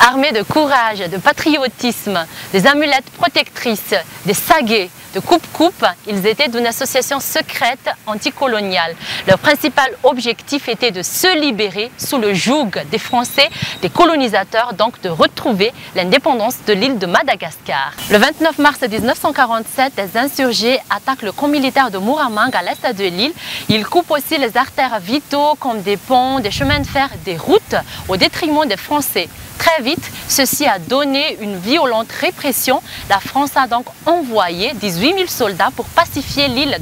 Armés de courage, de patriotisme, des amulettes protectrices, des saguets, de coupe-coupe, ils étaient d'une association secrète anticoloniale. Leur principal objectif était de se libérer sous le joug des Français, des colonisateurs, donc de retrouver l'indépendance de l'île de Madagascar. Le 29 mars 1947, les insurgés attaquent le camp militaire de Muramang à l'est de l'île. Ils coupent aussi les artères vitaux comme des ponts, des chemins de fer, des routes au détriment des Français. Très vite, ceci a donné une violente répression. La France a donc envoyé 18 000 soldats pour pacifier l'île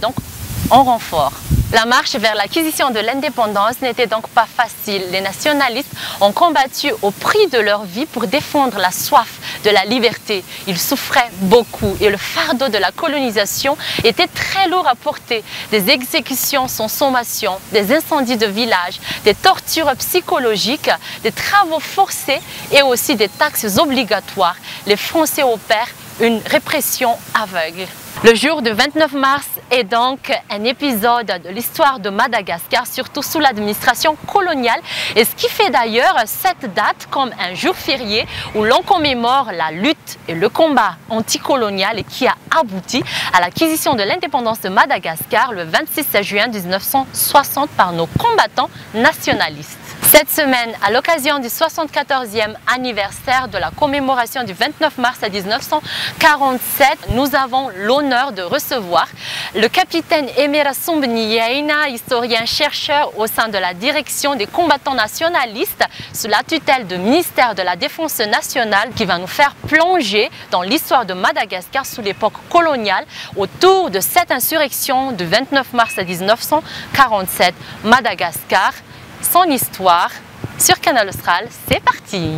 en renfort. La marche vers l'acquisition de l'indépendance n'était donc pas facile. Les nationalistes ont combattu au prix de leur vie pour défendre la soif de la liberté. Ils souffraient beaucoup et le fardeau de la colonisation était très lourd à porter. Des exécutions sans sommation, des incendies de villages, des tortures psychologiques, des travaux forcés et aussi des taxes obligatoires. Les Français opèrent une répression aveugle. Le jour du 29 mars est donc un épisode de l'histoire de Madagascar, surtout sous l'administration coloniale, et ce qui fait d'ailleurs cette date comme un jour férié où l'on commémore la lutte et le combat anticolonial et qui a abouti à l'acquisition de l'indépendance de Madagascar le 26 juin 1960 par nos combattants nationalistes. Cette semaine, à l'occasion du 74e anniversaire de la commémoration du 29 mars 1947, nous avons l'honneur de recevoir le capitaine Emera Sombniyeina, historien-chercheur au sein de la direction des combattants nationalistes sous la tutelle du ministère de la Défense nationale qui va nous faire plonger dans l'histoire de Madagascar sous l'époque coloniale autour de cette insurrection du 29 mars 1947. Madagascar, son histoire, sur Canal Austral, c'est parti!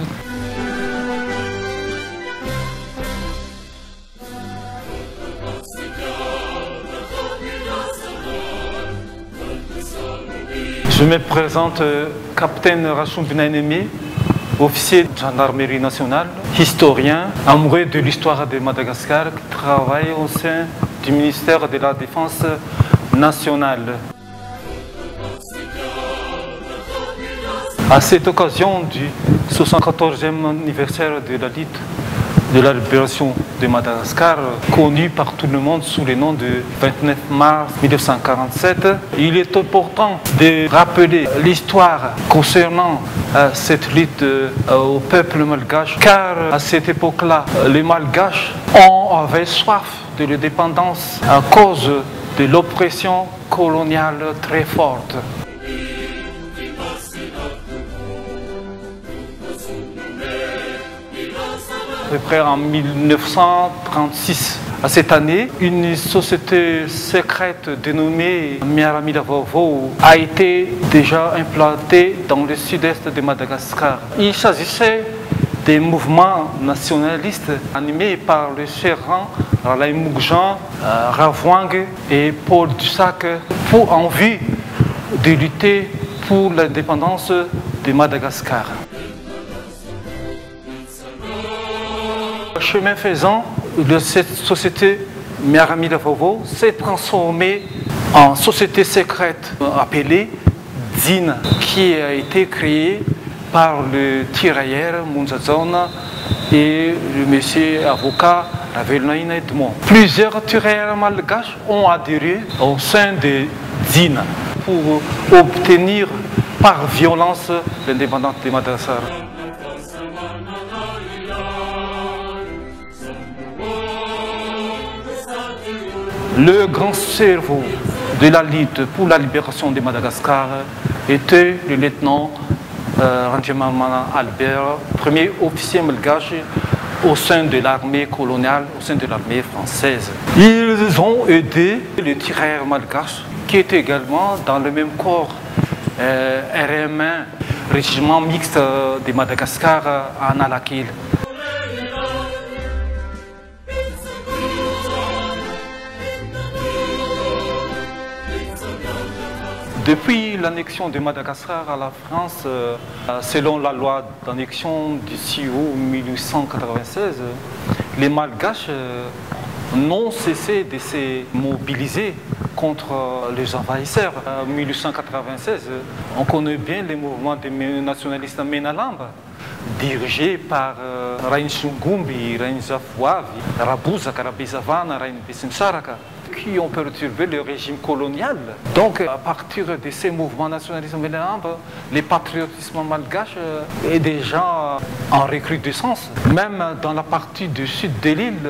Je me présente, capitaine Rachum Benainemi, officier de gendarmerie nationale, historien, amoureux de l'histoire de Madagascar, qui travaille au sein du ministère de la Défense nationale. À cette occasion du 74e anniversaire de la lutte de la libération de Madagascar, connu par tout le monde sous le nom de 29 mars 1947, il est important de rappeler l'histoire concernant cette lutte au peuple malgache, car à cette époque-là, les Malgaches avaient soif de l'indépendance à cause de l'oppression coloniale très forte. À peu près en 1936. À cette année, une société secrète dénommée Miaramidavovo a été déjà implantée dans le sud-est de Madagascar. Il s'agissait des mouvements nationalistes animés par le Serran, Ralaï Mougjan, Ravouang et Paul Dussac en vue de lutter pour l'indépendance de Madagascar. Chemin faisant, cette société Miaramidavovo s'est transformée en société secrète appelée ZIN, qui a été créée par le tirailleur Munzazona et le monsieur avocat Ravelnaïna Edmond. Plusieurs tirailleurs malgaches ont adhéré au sein de ZIN pour obtenir par violence l'indépendance de Madagascar. Le grand cerveau de la lutte pour la libération de Madagascar était le lieutenant Ranjamana Albert, premier officier malgache au sein de l'armée coloniale, au sein de l'armée française. Ils ont aidé le tirailleur malgache qui était également dans le même corps RM1, régiment mixte de Madagascar à Nalakil. Depuis l'annexion de Madagascar à la France, selon la loi d'annexion du 6 août 1896, les Malgaches n'ont cessé de se mobiliser contre les envahisseurs. En 1896, on connaît bien les mouvements des nationalistes Menalamba, dirigé par Rain Shungumbi, Rain Zafouavi, Rabuza Karabizavana, Rain Bisimsaraka, qui ont perturbé le régime colonial. Donc, à partir de ces mouvements nationalistes, les patriotismes malgaches est déjà en recrudescence. Même dans la partie du sud de l'île,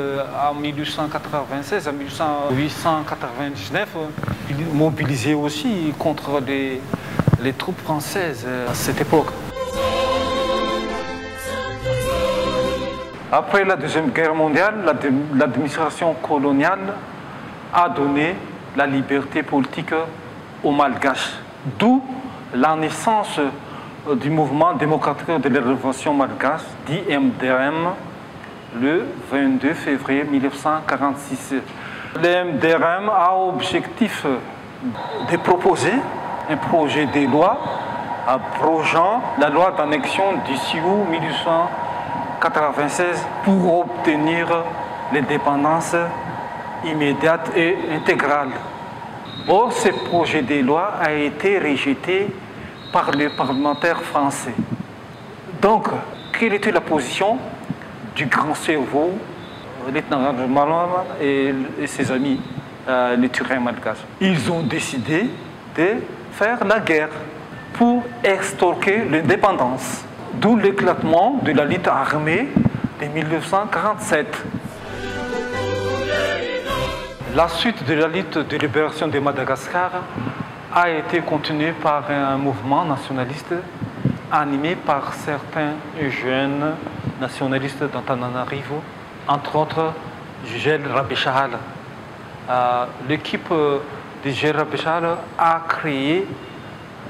en 1896, en 1899, ils mobilisaient aussi contre les troupes françaises à cette époque. Après la Deuxième Guerre mondiale, l'administration coloniale a donné la liberté politique aux Malgaches, d'où la naissance du mouvement démocratique de l'élévation malgache, dit MDRM, le 22 février 1946. Le MDRM a objectif de proposer un projet de loi abrogeant la loi d'annexion du 6 août 1896 pour obtenir l'indépendance immédiate et intégrale. Or, ce projet de loi a été rejeté par les parlementaires français. Donc, quelle était la position du grand cerveau, le lieutenant Malama et ses amis, les Turins malgaches? Ils ont décidé de faire la guerre pour extorquer l'indépendance, d'où l'éclatement de la lutte armée de 1947. La suite de la lutte de libération de Madagascar a été continuée par un mouvement nationaliste animé par certains jeunes nationalistes d'Antananarivo, entre autres Jugel Rabeshahal. L'équipe de Jugel Rabeshahal a créé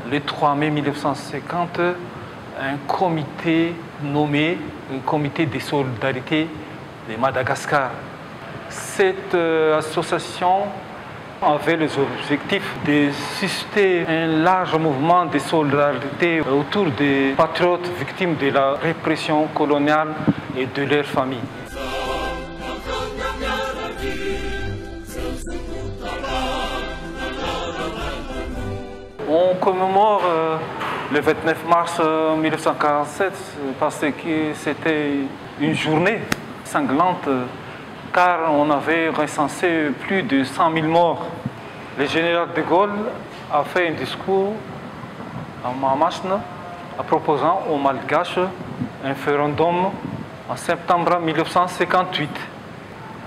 le 3 mai 1950 un comité nommé le Comité de solidarité de Madagascar. Cette association avait les objectifs de susciter un large mouvement de solidarité autour des patriotes victimes de la répression coloniale et de leurs familles. On commémore le 29 mars 1947 parce que c'était une journée sanglante, car on avait recensé plus de 100 000 morts. Le général de Gaulle a fait un discours à Mamachne en proposant aux Malgaches un référendum en septembre 1958,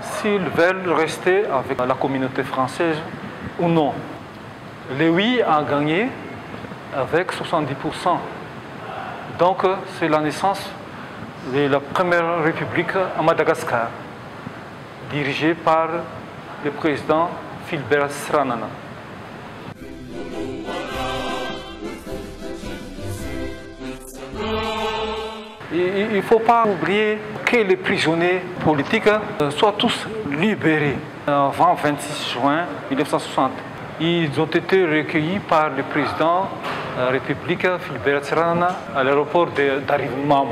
s'ils veulent rester avec la communauté française ou non. Le oui a gagné avec 70%. Donc c'est la naissance de la première république à Madagascar, dirigée par le président Philbert Sranana. Il ne faut pas oublier que les prisonniers politiques soient tous libérés avant le 26 juin 1960. Ils ont été recueillis par le président de la République, Philbert Sranana, à l'aéroport d'Arivmam.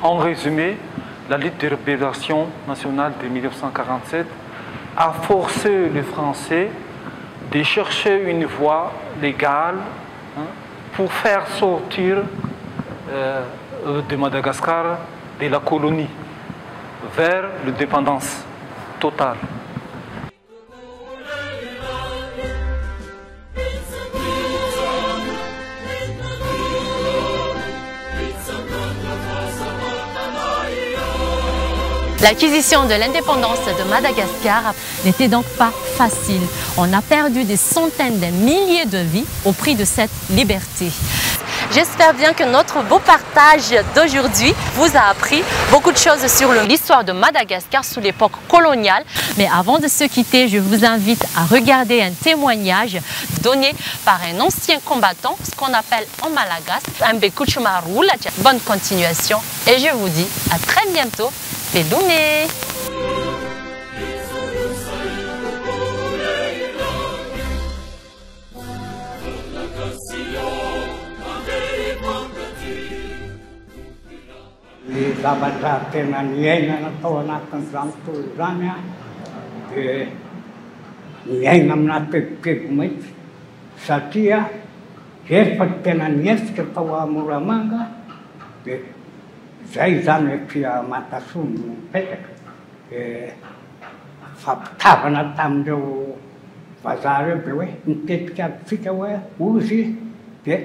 En résumé, la lutte de libération nationale de 1947 a forcé les Français de chercher une voie légale pour faire sortir de Madagascar de la colonie vers l'indépendance totale. L'acquisition de l'indépendance de Madagascar n'était donc pas facile. On a perdu des centaines de milliers de vies au prix de cette liberté. J'espère bien que notre beau partage d'aujourd'hui vous a appris beaucoup de choses sur l'histoire de Madagascar sous l'époque coloniale. Mais avant de se quitter, je vous invite à regarder un témoignage donné par un ancien combattant, ce qu'on appelle en malagas un Bekuchumaru. Bonne continuation et je vous dis à très bientôt. Peloumé. Zavatra tena niaina natao anatin'izany tontolo izany dia miaina amina pegopego maitsy satria rehefa tena niesika tao Moramanga dia zay zany pia Matasono mipetraka fampitavana tamin'ireo vazaha reo be hoe mitetika abitsika hoe ozy dia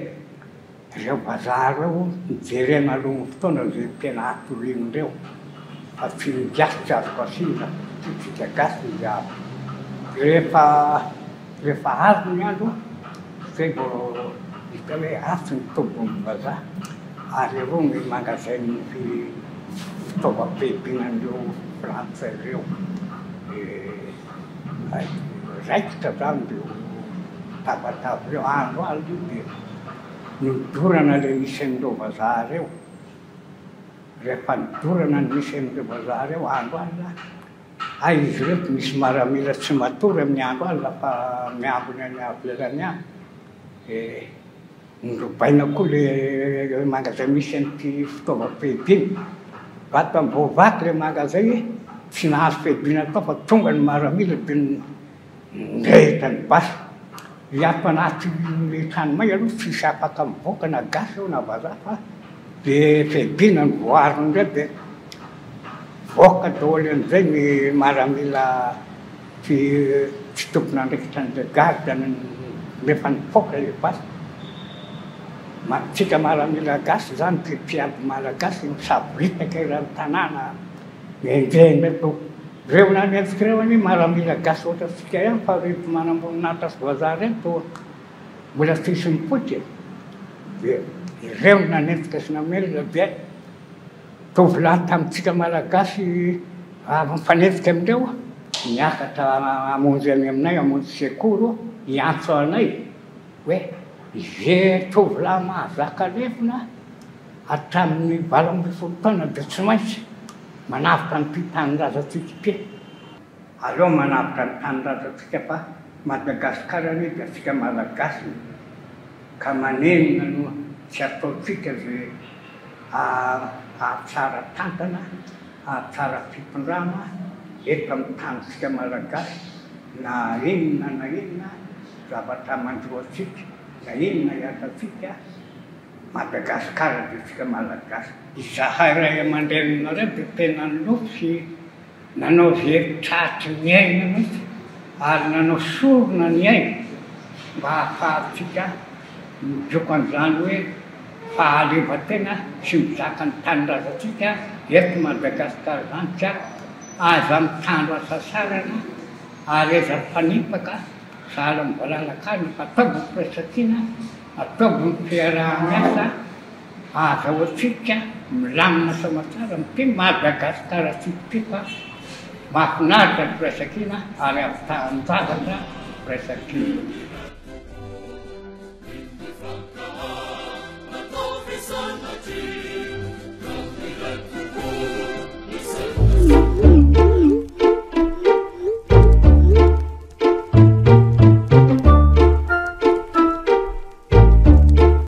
ireo vazaha reo mijerena alohan'ny fotoana zay tena atorian'ireo fa tsy gasy tsy azoko asinga tsika gasy izy rehefa azo ny andro zay vao hita hoe asy ny tombon'ny vazaha ary ero ny magasin fitaovam-pehibinan'ireo frantsay ireo raikitra zany reo tavatava reo andro aly io dia nidorana le misy an'ireo vazaha reo rehefa nidorana ny misy an'ireo vazaha reo andro aly ay izy reto misy maramila tsy matory amin'ny andro aly lafa miambony any avelany any norobaina koa le magasin misy an'ity fitaovam-pehibiny vata mbovaky le magasin tsy nahazo fehibina tao fa tonga ny maramila dia nirehitra ny basy hiato anaty le tranimay aloha tsisy afaka mivoaka na gasy eo na vazaha fa dia fehibina ny voariny ndray dia voaka daholo an'izay ny maramila tsy tompona andraikitra an'le garde rehefa nivoaka le basy tsika maramila gasy zany mpiamby malagasy misavoritaka irany tanàna enjena to reo nanentsika reo any maramila gasy ohatra tsika ihany fa rehefa manamboninahitra sy vazaha reny to mbola tsisy mipoitra dia ireo nanentsika sy namelona dia tovolahy tamintsika malagasy mifanentsika amindreo niakatra amonjy any aminay amonjy sekoro hiantso anay hoe ze tovolahy mahazaka lefina hatramin'ny 20 taona dia tsy maintsy manavitra ny tanindrazantsika ity aleo manavitra ny tanindrazantsika fa Madagasikara ny dia tsika malagasy ka manenina no tsy ataotsika zay ahatsara tantana ahatsara fitondrana eto amin'ny tanitsika malagasy na inona zavatra mandroatsika na inona hiatatsika Madagasikara dia tsika malagasy izahay ray aman-drenina dia tena niloko sy nanao heritraritra ny aina mihitsy ary nanao sorona ny aina mba hahafahantsika mijoko an'izany hoe fahaleovan-tena sy mizaka ny tanindrazantsika eto Madagasikara zany tsy aza mitandro asasarana ary eza mpanipaka sahala mivalalakany fa ataovy ny firaisan-kina ataovy ny fiarah-miasa azahoantsika milamina samatsara mity Madagasikara tsika ty fa mahafinaritra ny firaisan-kina ary ahavitahany zavatra firaisan-kina